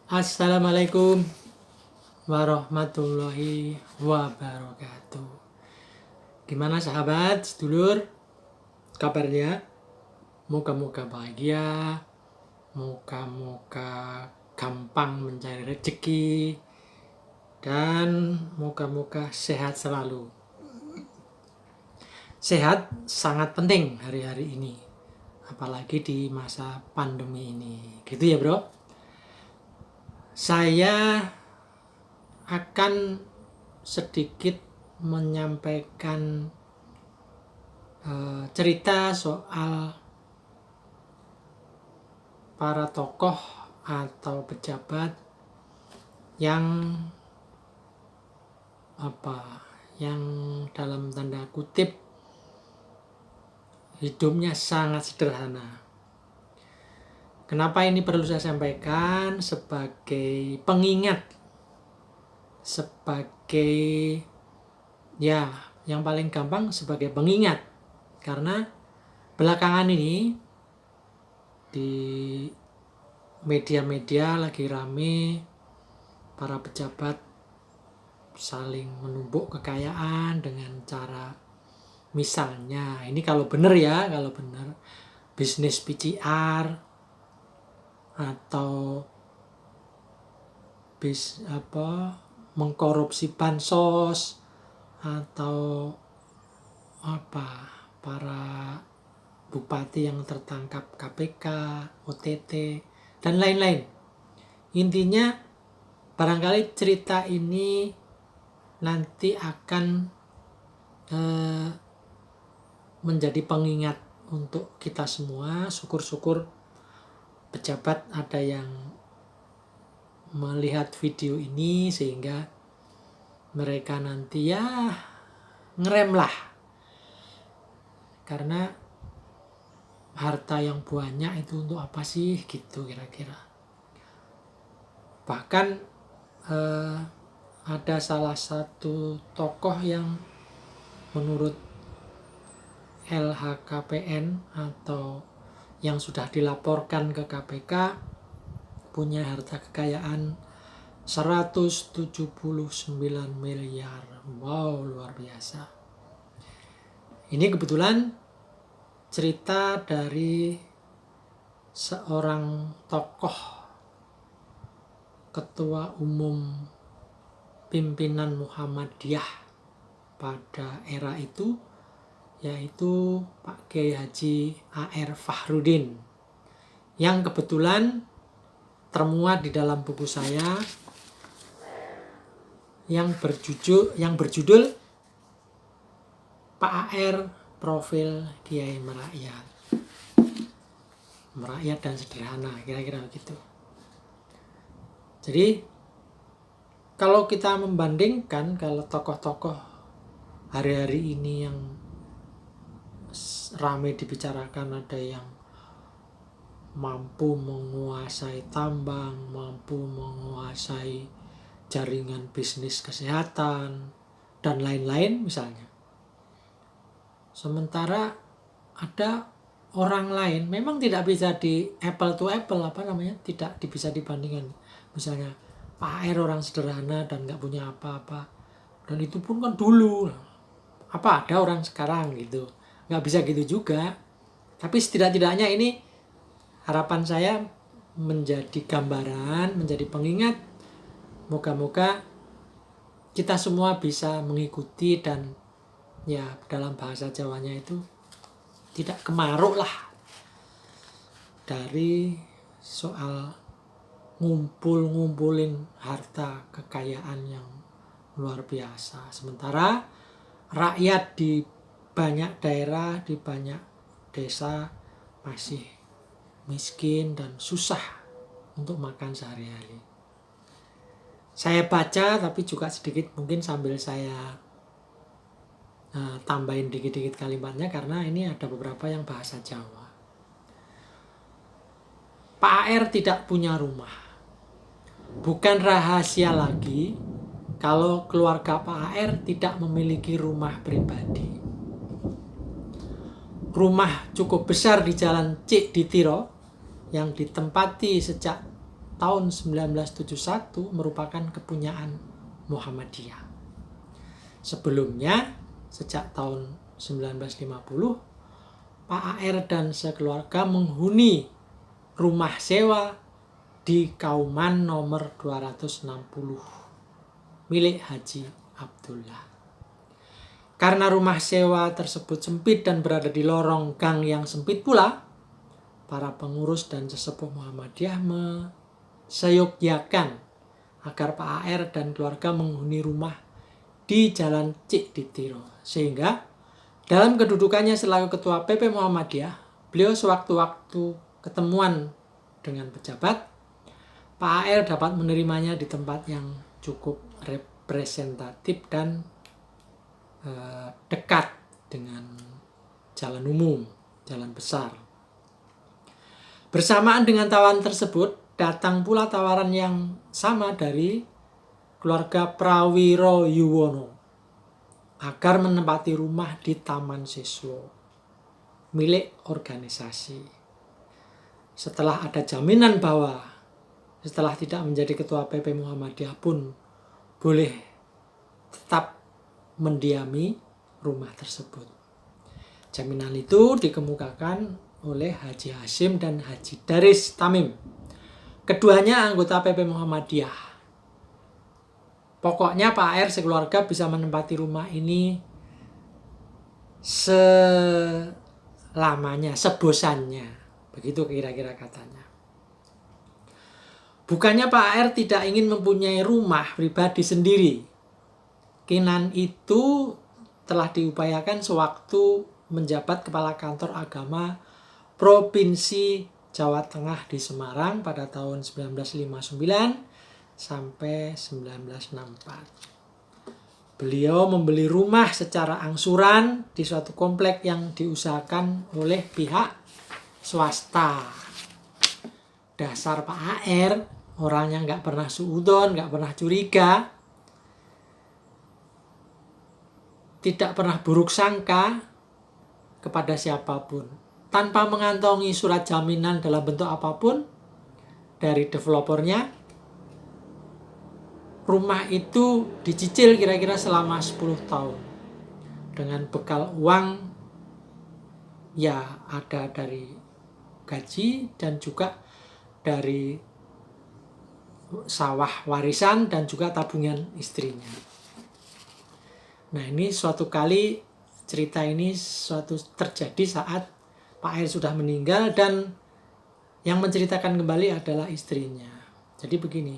Assalamualaikum warahmatullahi wabarakatuh. Gimana sahabat, sedulur, kabarnya? Moga-moga bahagia, moga-moga gampang mencari rezeki, dan moga-moga sehat selalu. Sehat sangat penting hari-hari ini, apalagi di masa pandemi ini. Gitu ya bro? Saya akan sedikit menyampaikan cerita soal para tokoh atau pejabat yang dalam tanda kutip hidupnya sangat sederhana. Kenapa ini perlu saya sampaikan? Sebagai pengingat, sebagai yang paling gampang sebagai pengingat, karena belakangan ini di media-media lagi rame para pejabat saling menumpuk kekayaan dengan cara, misalnya ini kalau benar bisnis PCR atau mengkorupsi bansos, atau para bupati yang tertangkap KPK, OTT, dan lain-lain. Intinya barangkali cerita ini nanti akan menjadi pengingat untuk kita semua. Syukur-syukur pejabat ada yang melihat video ini sehingga mereka nanti ngerem lah, karena harta yang banyak itu untuk apa sih gitu kira-kira. Bahkan ada salah satu tokoh yang menurut LHKPN atau yang sudah dilaporkan ke KPK punya harta kekayaan 179 miliar. Wow, luar biasa. Ini kebetulan cerita dari seorang tokoh ketua umum pimpinan Muhammadiyah pada era itu, yaitu Pak Kiai Haji A.R. Fahrudin, yang kebetulan termuat di dalam buku saya yang berjudul Pak A.R. Profil Kiai Merakyat dan Sederhana, kira-kira begitu. Jadi kalau kita membandingkan, kalau tokoh-tokoh hari-hari ini yang ramai dibicarakan, ada yang mampu menguasai tambang, mampu menguasai jaringan bisnis kesehatan, dan lain-lain misalnya. Sementara ada orang lain memang tidak bisa di apple to apple, tidak bisa dibandingkan. Misalnya Pak R orang sederhana dan nggak punya apa-apa, dan itu pun kan dulu. Apa ada orang sekarang gitu? Nggak bisa gitu juga. Tapi setidak-tidaknya ini harapan saya menjadi gambaran, menjadi pengingat. Moga-moga kita semua bisa mengikuti dan dalam bahasa Jawanya itu tidak kemaruk lah dari soal ngumpulin harta kekayaan yang luar biasa. Sementara rakyat di banyak daerah, di banyak desa masih miskin dan susah untuk makan sehari-hari. Saya baca tapi juga sedikit mungkin sambil saya tambahin dikit-dikit kalimatnya, karena ini ada beberapa yang bahasa Jawa. Pak AR tidak punya rumah. Bukan rahasia lagi kalau keluarga Pak AR tidak memiliki rumah pribadi. Rumah cukup besar di Jalan Cik di Tiro yang ditempati sejak tahun 1971 merupakan kepunyaan Muhammadiyah. Sebelumnya, sejak tahun 1950, Pak AR dan sekeluarga menghuni rumah sewa di Kauman nomor 260 milik Haji Abdullah. Karena rumah sewa tersebut sempit dan berada di lorong gang yang sempit pula, para pengurus dan sesepuh Muhammadiyah seyogyakan agar Pak AR dan keluarga menghuni rumah di Jalan Cik Ditiro. Sehingga dalam kedudukannya selaku Ketua PP Muhammadiyah, beliau sewaktu-waktu ketemuan dengan pejabat, Pak AR dapat menerimanya di tempat yang cukup representatif dan dekat dengan jalan umum, jalan besar. Bersamaan dengan tawaran tersebut, datang pula tawaran yang sama dari keluarga Prawiro Yuwono agar menempati rumah di Taman Siswa milik organisasi. Setelah ada jaminan bahwa setelah tidak menjadi ketua PP Muhammadiyah pun boleh tetap mendiami rumah tersebut. Jaminan itu dikemukakan oleh Haji Hasyim dan Haji Daris Tamim. Keduanya anggota PP Muhammadiyah. Pokoknya Pak AR sekeluarga bisa menempati rumah ini selamanya, sebosannya. Begitu kira-kira katanya. Bukannya Pak AR tidak ingin mempunyai rumah pribadi sendiri. Keinginan itu telah diupayakan sewaktu menjabat Kepala Kantor Agama Provinsi Jawa Tengah di Semarang pada tahun 1959 sampai 1964. Beliau membeli rumah secara angsuran di suatu komplek yang diusahakan oleh pihak swasta. Dasar Pak AR, orangnya nggak pernah suudon, nggak pernah curiga, tidak pernah buruk sangka kepada siapapun. Tanpa mengantongi surat jaminan dalam bentuk apapun dari developernya, rumah itu dicicil kira-kira selama 10 tahun. Dengan bekal uang ya ada dari gaji dan juga dari sawah warisan dan juga tabungan istrinya. Nah, ini suatu kali cerita ini terjadi saat Pak AR sudah meninggal dan yang menceritakan kembali adalah istrinya. Jadi begini,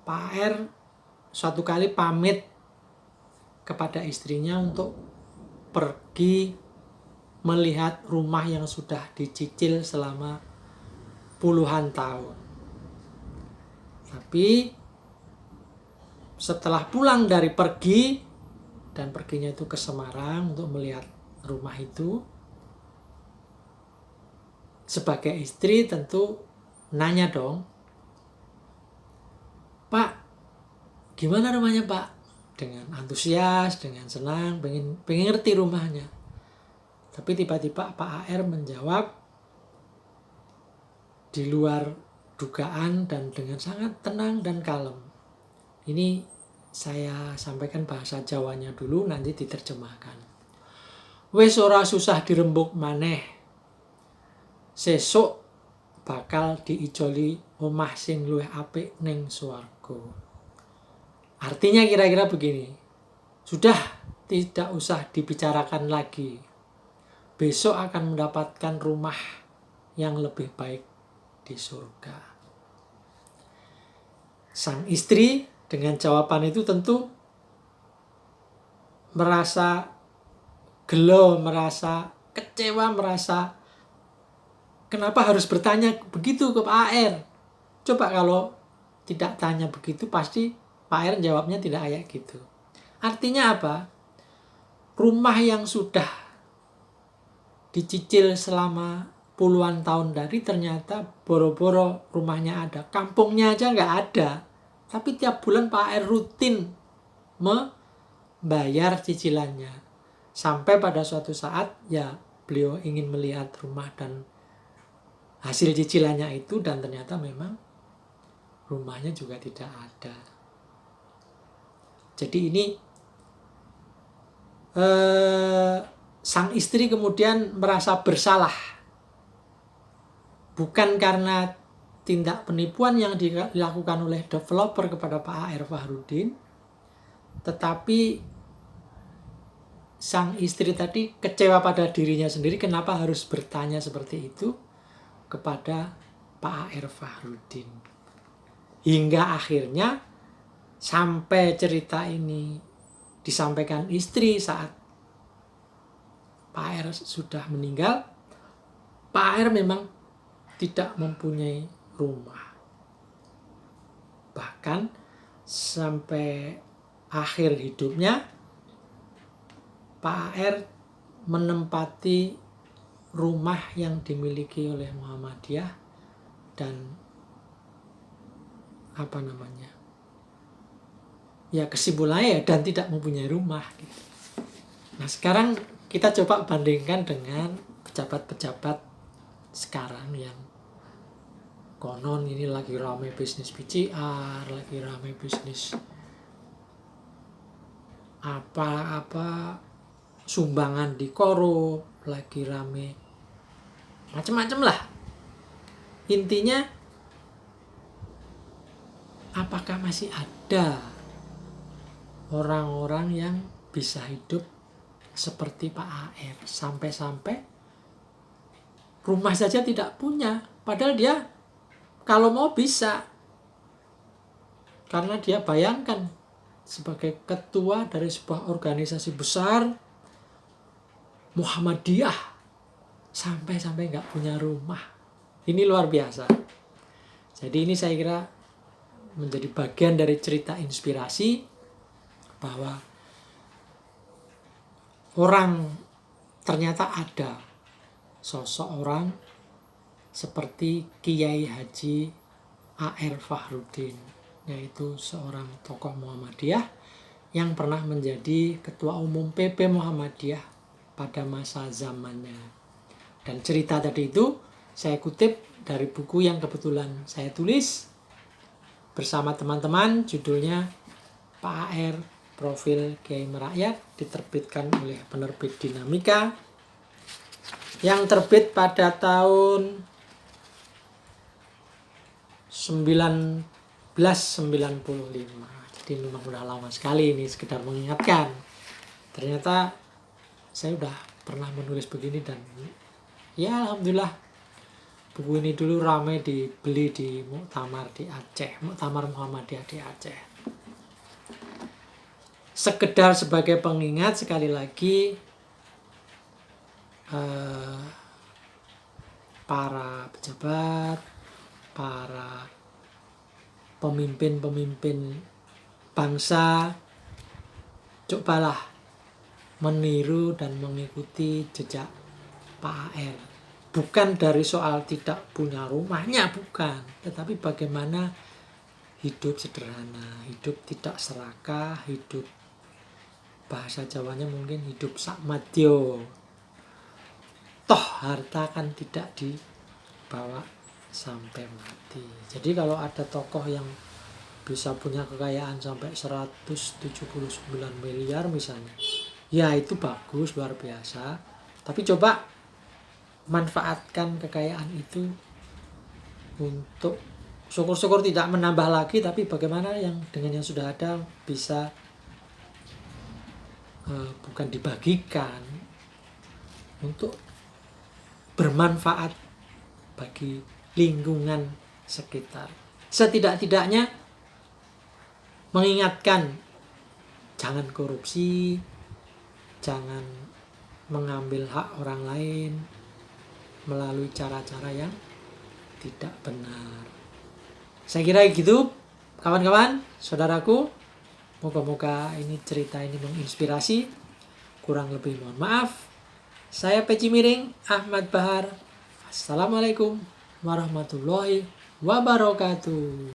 Pak AR suatu kali pamit kepada istrinya untuk pergi melihat rumah yang sudah dicicil selama puluhan tahun. Tapi setelah pulang dari pergi, dan perginya itu ke Semarang untuk melihat rumah itu, sebagai istri tentu nanya dong, "Pak, gimana rumahnya Pak?" Dengan antusias, dengan senang, pengen ngerti rumahnya. Tapi tiba-tiba Pak AR menjawab di luar dugaan dan dengan sangat tenang dan kalem. Ini saya sampaikan bahasa Jawanya dulu, nanti diterjemahkan. "Wes ora susah dirembuk maneh. Sesuk bakal diijoli omah sing luwih apik ning swarga." Artinya kira-kira begini, sudah tidak usah dibicarakan lagi. Besok akan mendapatkan rumah yang lebih baik di surga. Sang istri dengan jawaban itu tentu merasa gelo, merasa kecewa, merasa kenapa harus bertanya begitu ke Pak AR. Coba kalau tidak tanya begitu, pasti Pak AR jawabnya tidak kayak gitu. Artinya apa? Rumah yang sudah dicicil selama puluhan tahun dari ternyata boro-boro rumahnya ada, kampungnya aja nggak ada. Tapi tiap bulan Pak AR rutin membayar cicilannya. Sampai pada suatu saat ya beliau ingin melihat rumah dan hasil cicilannya itu, dan ternyata memang rumahnya juga tidak ada. Jadi ini sang istri kemudian merasa bersalah, bukan karena tindak penipuan yang dilakukan oleh developer kepada Pak A.R. Fahrudin, tetapi sang istri tadi kecewa pada dirinya sendiri kenapa harus bertanya seperti itu kepada Pak A.R. Fahrudin. Hingga akhirnya sampai cerita ini disampaikan istri saat Pak A.R. sudah meninggal, Pak A.R. memang tidak mempunyai rumah. Bahkan sampai akhir hidupnya Pak A.R. menempati rumah yang dimiliki oleh Muhammadiyah dan kesimpulannya dan tidak mempunyai rumah gitu. Nah, sekarang kita coba bandingkan dengan pejabat-pejabat sekarang yang konon ini lagi ramai bisnis PCR, lagi ramai bisnis apa sumbangan di korup, lagi rame macam-macam lah. Intinya, apakah masih ada orang-orang yang bisa hidup seperti Pak A.R. sampai-sampai rumah saja tidak punya, padahal dia kalau mau bisa, karena dia bayangkan sebagai ketua dari sebuah organisasi besar Muhammadiyah sampai-sampai nggak punya rumah. Ini luar biasa. Jadi ini saya kira menjadi bagian dari cerita inspirasi bahwa ternyata ada sosok orang seperti Kiai Haji A.R. Fahrudin, yaitu seorang tokoh Muhammadiyah yang pernah menjadi ketua umum PP Muhammadiyah pada masa zamannya. Dan cerita tadi itu saya kutip dari buku yang kebetulan saya tulis bersama teman-teman, judulnya Pak A.R. Profil Kiai Merakyat, diterbitkan oleh penerbit Dinamika, yang terbit pada tahun 1995. Jadi memang udah lama sekali, ini sekedar mengingatkan. Ternyata saya udah pernah menulis begini dan ya alhamdulillah buku ini dulu ramai dibeli di Muktamar di Aceh, Muktamar Muhammadiyah di Aceh. Sekedar sebagai pengingat sekali lagi, para pejabat, para pemimpin-pemimpin bangsa, cobalah meniru dan mengikuti jejak Pak A.R. Bukan dari soal tidak punya rumahnya, bukan, tetapi bagaimana hidup sederhana, hidup tidak serakah, hidup bahasa Jawanya mungkin hidup sakmadyo. Toh harta kan tidak dibawa sampai mati. Jadi kalau ada tokoh yang bisa punya kekayaan sampai 179 miliar misalnya, ya itu bagus, luar biasa. Tapi coba manfaatkan kekayaan itu untuk syukur-syukur tidak menambah lagi, tapi bagaimana yang dengan yang sudah ada bisa bukan dibagikan, untuk bermanfaat bagi lingkungan sekitar. Setidak-tidaknya mengingatkan jangan korupsi, jangan mengambil hak orang lain melalui cara-cara yang tidak benar. Saya kira gitu, kawan-kawan, saudaraku. Moga-moga ini cerita ini menginspirasi. Kurang lebih mohon maaf. Saya Peci Miring Ahmad Bahar. Assalamualaikum warahmatullahi wabarakatuh.